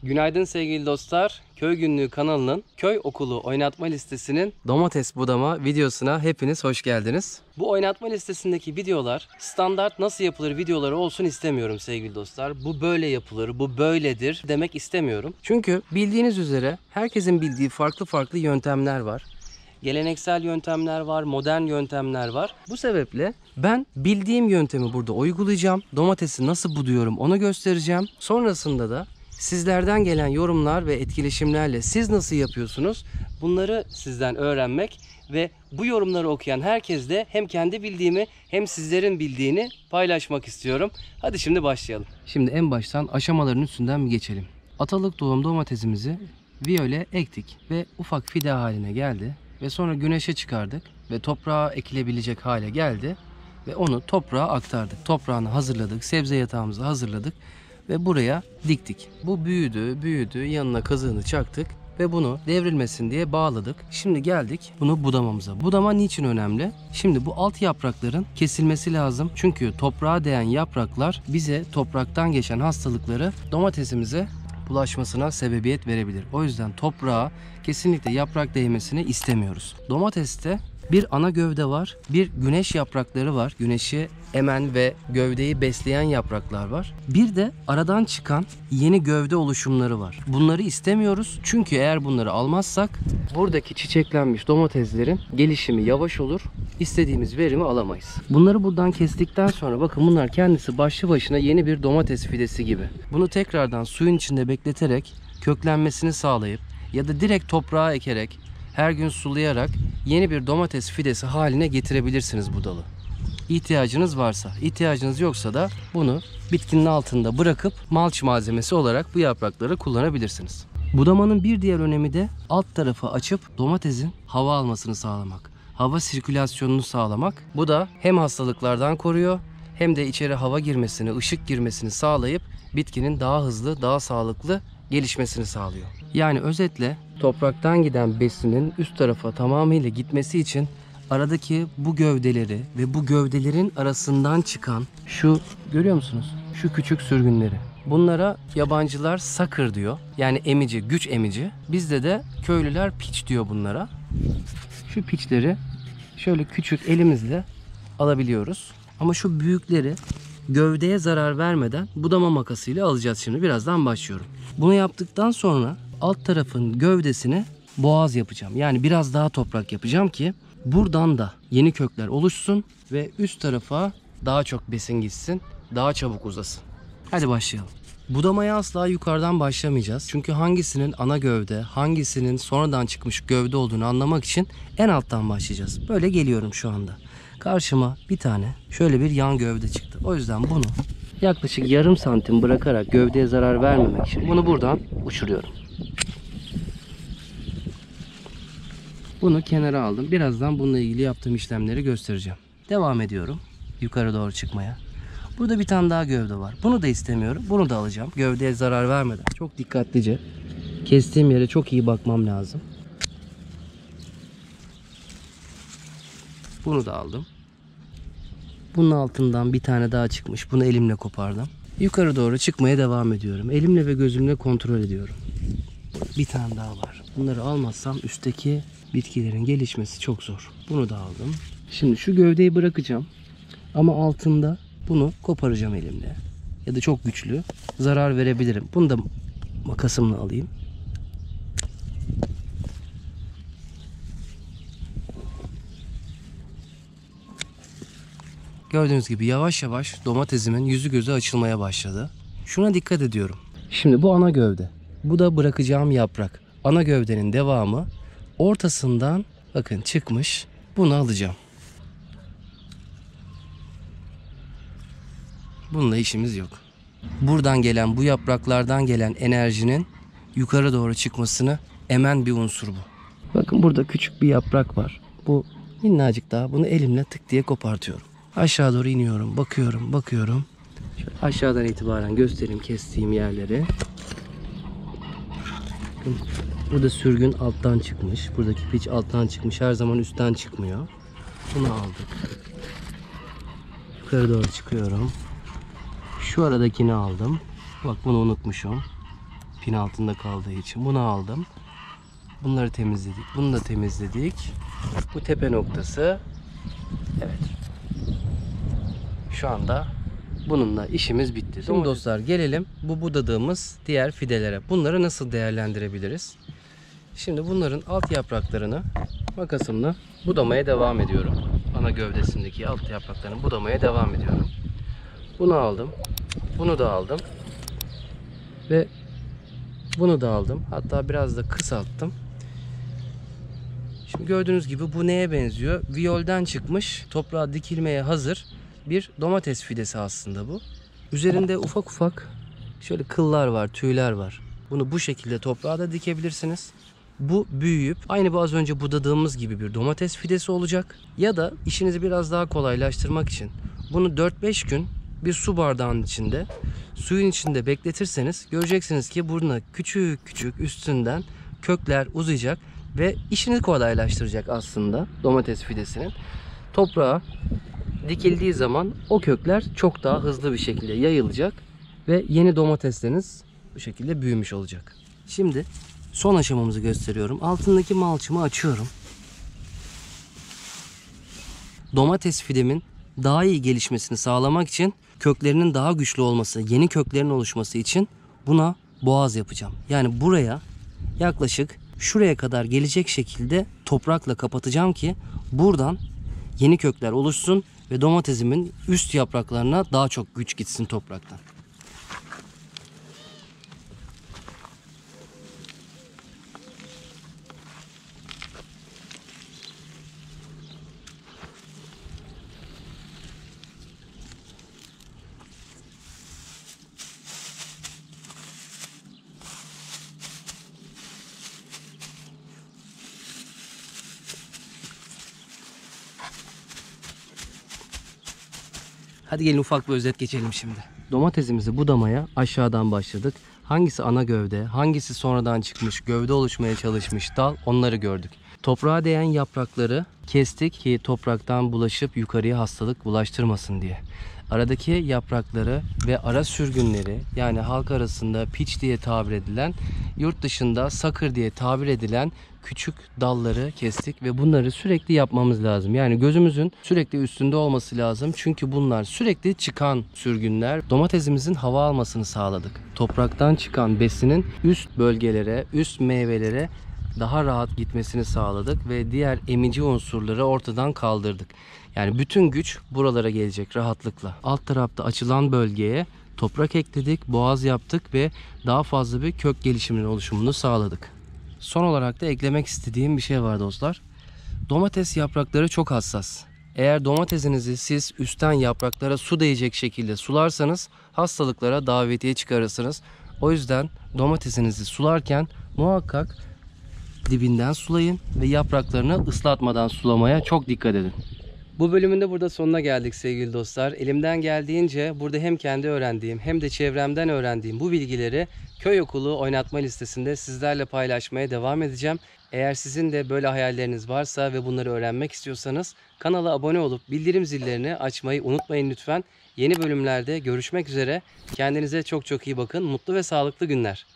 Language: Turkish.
Günaydın sevgili dostlar. Köy Günlüğü kanalının köy okulu oynatma listesinin domates budama videosuna hepiniz hoş geldiniz. Bu oynatma listesindeki videolar standart nasıl yapılır videoları olsun istemiyorum sevgili dostlar. Bu böyle yapılır, bu böyledir demek istemiyorum. Çünkü bildiğiniz üzere herkesin bildiği farklı yöntemler var. Geleneksel yöntemler var, modern yöntemler var. Bu sebeple ben bildiğim yöntemi burada uygulayacağım. Domatesi nasıl buduyorum onu göstereceğim. Sonrasında da sizlerden gelen yorumlar ve etkileşimlerle siz nasıl yapıyorsunuz? Bunları sizden öğrenmek ve bu yorumları okuyan herkesle hem kendi bildiğimi hem sizlerin bildiğini paylaşmak istiyorum. Hadi şimdi başlayalım. Şimdi en baştan aşamaların üstünden bir geçelim. Atalık tohum domatesimizi viyole ektik ve ufak fide haline geldi. Ve sonra güneşe çıkardık ve toprağa ekilebilecek hale geldi. Ve onu toprağa aktardık. Toprağını hazırladık, sebze yatağımızı hazırladık. Ve buraya diktik. Bu büyüdü, yanına kazığını çaktık ve bunu devrilmesin diye bağladık. Şimdi geldik bunu budamamıza. Budama niçin önemli? Şimdi bu alt yaprakların kesilmesi lazım. Çünkü toprağa değen yapraklar bize topraktan geçen hastalıkları domatesimize bulaşmasına sebebiyet verebilir. O yüzden toprağa kesinlikle yaprak değmesini istemiyoruz. Domateste bir ana gövde var, bir güneş yaprakları var. Güneşi emen ve gövdeyi besleyen yapraklar var. Bir de aradan çıkan yeni gövde oluşumları var. Bunları istemiyoruz. Çünkü eğer bunları almazsak buradaki çiçeklenmiş domateslerin gelişimi yavaş olur. İstediğimiz verimi alamayız. Bunları buradan kestikten sonra bakın bunlar kendisi başlı başına yeni bir domates fidesi gibi. Bunu tekrardan suyun içinde bekleterek köklenmesini sağlayıp ya da direkt toprağa ekerek her gün sulayarak yeni bir domates fidesi haline getirebilirsiniz bu dalı. İhtiyacınız varsa, ihtiyacınız yoksa da bunu bitkinin altında bırakıp malç malzemesi olarak bu yaprakları kullanabilirsiniz. Budamanın bir diğer önemi de alt tarafı açıp domatesin hava almasını sağlamak. Hava sirkülasyonunu sağlamak. Bu da hem hastalıklardan koruyor hem de içeri hava girmesini, ışık girmesini sağlayıp bitkinin daha hızlı, daha sağlıklı gelişmesini sağlıyor. Yani özetle topraktan giden besinin üst tarafa tamamıyla gitmesi için aradaki bu gövdeleri ve bu gövdelerin arasından çıkan şu görüyor musunuz? Şu küçük sürgünleri. Bunlara yabancılar sucker diyor. Yani emici, güç emici. Bizde de köylüler piç diyor bunlara. Şu piçleri şöyle küçük elimizle alabiliyoruz. Ama şu büyükleri gövdeye zarar vermeden budama makasıyla alacağız şimdi. Birazdan başlıyorum. Bunu yaptıktan sonra alt tarafın gövdesine boğaz yapacağım. Yani biraz daha toprak yapacağım ki buradan da yeni kökler oluşsun ve üst tarafa daha çok besin gitsin, daha çabuk uzasın. Hadi başlayalım. Budamaya asla yukarıdan başlamayacağız. Çünkü hangisinin ana gövde, hangisinin sonradan çıkmış gövde olduğunu anlamak için en alttan başlayacağız. Böyle geliyorum şu anda. Karşıma bir tane şöyle bir yan gövde çıktı. O yüzden bunu yaklaşık yarım santim bırakarak gövdeye zarar vermemek için bunu buradan uçuruyorum. Bunu kenara aldım. Birazdan bununla ilgili yaptığım işlemleri göstereceğim. Devam ediyorum yukarı doğru çıkmaya. Burada bir tane daha gövde var. Bunu da istemiyorum. Bunu da alacağım. Gövdeye zarar vermeden. Çok dikkatlice. Kestiğim yere çok iyi bakmam lazım. Bunu da aldım. Bunun altından bir tane daha çıkmış. Bunu elimle kopardım. Yukarı doğru çıkmaya devam ediyorum. Elimle ve gözümle kontrol ediyorum. Bir tane daha var. Bunları almazsam üstteki bitkilerin gelişmesi çok zor. Bunu da aldım. Şimdi şu gövdeyi bırakacağım. Ama altında bunu koparacağım elimle. Ya da çok güçlü. Zarar verebilirim. Bunu da makasımla alayım. Gördüğünüz gibi yavaş yavaş domatesimin yüzü gözü açılmaya başladı. Şuna dikkat ediyorum. Şimdi bu ana gövde. Bu da bırakacağım yaprak. Ana gövdenin devamı ortasından bakın çıkmış. Bunu alacağım. Bununla işimiz yok. Buradan gelen bu yapraklardan gelen enerjinin yukarı doğru çıkmasını emen bir unsur bu. Bakın burada küçük bir yaprak var. Bu minnacık daha. Bunu elimle tık diye kopartıyorum. Aşağı doğru iniyorum. Bakıyorum. Şöyle aşağıdan itibaren göstereyim kestiğim yerleri. Burada sürgün alttan çıkmış. Buradaki piç alttan çıkmış. Her zaman üstten çıkmıyor. Bunu aldık. Yukarı doğru çıkıyorum. Şu aradakini aldım. Bak bunu unutmuşum. pin altında kaldığı için bunu aldım. Bunları temizledik. Bunu da temizledik. Bu tepe noktası. Evet. Şu anda bununla işimiz bitti. Şimdi dostlar gelelim bu budadığımız diğer fidelere. Bunları nasıl değerlendirebiliriz? Şimdi bunların alt yapraklarını makasımla budamaya devam ediyorum. Ana gövdesindeki alt yapraklarını budamaya devam ediyorum. Bunu aldım. Bunu da aldım. Ve bunu da aldım. Hatta biraz da kısalttım. Şimdi gördüğünüz gibi bu neye benziyor? Viyolden çıkmış, toprağa dikilmeye hazır bir domates fidesi aslında bu. Üzerinde ufak ufak şöyle kıllar var, tüyler var. Bunu bu şekilde toprağa da dikebilirsiniz. Bu büyüyüp aynı bu az önce budadığımız gibi bir domates fidesi olacak. Ya da işinizi biraz daha kolaylaştırmak için bunu 4-5 gün bir su bardağının içinde, suyun içinde bekletirseniz göreceksiniz ki burada küçük küçük üstünden kökler uzayacak ve işini kolaylaştıracak aslında domates fidesinin. Toprağa dikildiği zaman o kökler çok daha hızlı bir şekilde yayılacak ve yeni domatesleriniz bu şekilde büyümüş olacak. Şimdi son aşamamızı gösteriyorum. Altındaki malçımı açıyorum. Domates fidemin daha iyi gelişmesini sağlamak için, köklerinin daha güçlü olması, yeni köklerin oluşması için buna boğaz yapacağım. Yani buraya yaklaşık şuraya kadar gelecek şekilde toprakla kapatacağım ki buradan yeni kökler oluşsun ve domatesimin üst yapraklarına daha çok güç gitsin topraktan. Hadi gelin ufak bir özet geçelim şimdi. Domatesimizi budamaya aşağıdan başladık. Hangisi ana gövde, hangisi sonradan çıkmış, gövde oluşmaya çalışmış dal, onları gördük. Toprağa değen yaprakları kestik ki topraktan bulaşıp yukarıya hastalık bulaştırmasın diye. Aradaki yaprakları ve ara sürgünleri, yani halk arasında piç diye tabir edilen, yurt dışında sakır diye tabir edilen küçük dalları kestik ve bunları sürekli yapmamız lazım. Yani gözümüzün sürekli üstünde olması lazım. Çünkü bunlar sürekli çıkan sürgünler. Domatesimizin hava almasını sağladık. Topraktan çıkan besinin üst bölgelere, üst meyvelere daha rahat gitmesini sağladık ve diğer emici unsurları ortadan kaldırdık. Yani bütün güç buralara gelecek rahatlıkla. Alt tarafta açılan bölgeye toprak ekledik, boğaz yaptık ve daha fazla bir kök gelişiminin oluşumunu sağladık. Son olarak da eklemek istediğim bir şey var dostlar. Domates yaprakları çok hassas. Eğer domatesinizi siz üstten yapraklara su değecek şekilde sularsanız hastalıklara davetiye çıkarırsınız. O yüzden domatesinizi sularken muhakkak dibinden sulayın ve yapraklarını ıslatmadan sulamaya çok dikkat edin. Bu bölümün de burada sonuna geldik sevgili dostlar. Elimden geldiğince burada hem kendi öğrendiğim hem de çevremden öğrendiğim bu bilgileri köy okulu oynatma listesinde sizlerle paylaşmaya devam edeceğim. Eğer sizin de böyle hayalleriniz varsa ve bunları öğrenmek istiyorsanız kanala abone olup bildirim zillerini açmayı unutmayın lütfen. Yeni bölümlerde görüşmek üzere. Kendinize çok çok iyi bakın. Mutlu ve sağlıklı günler.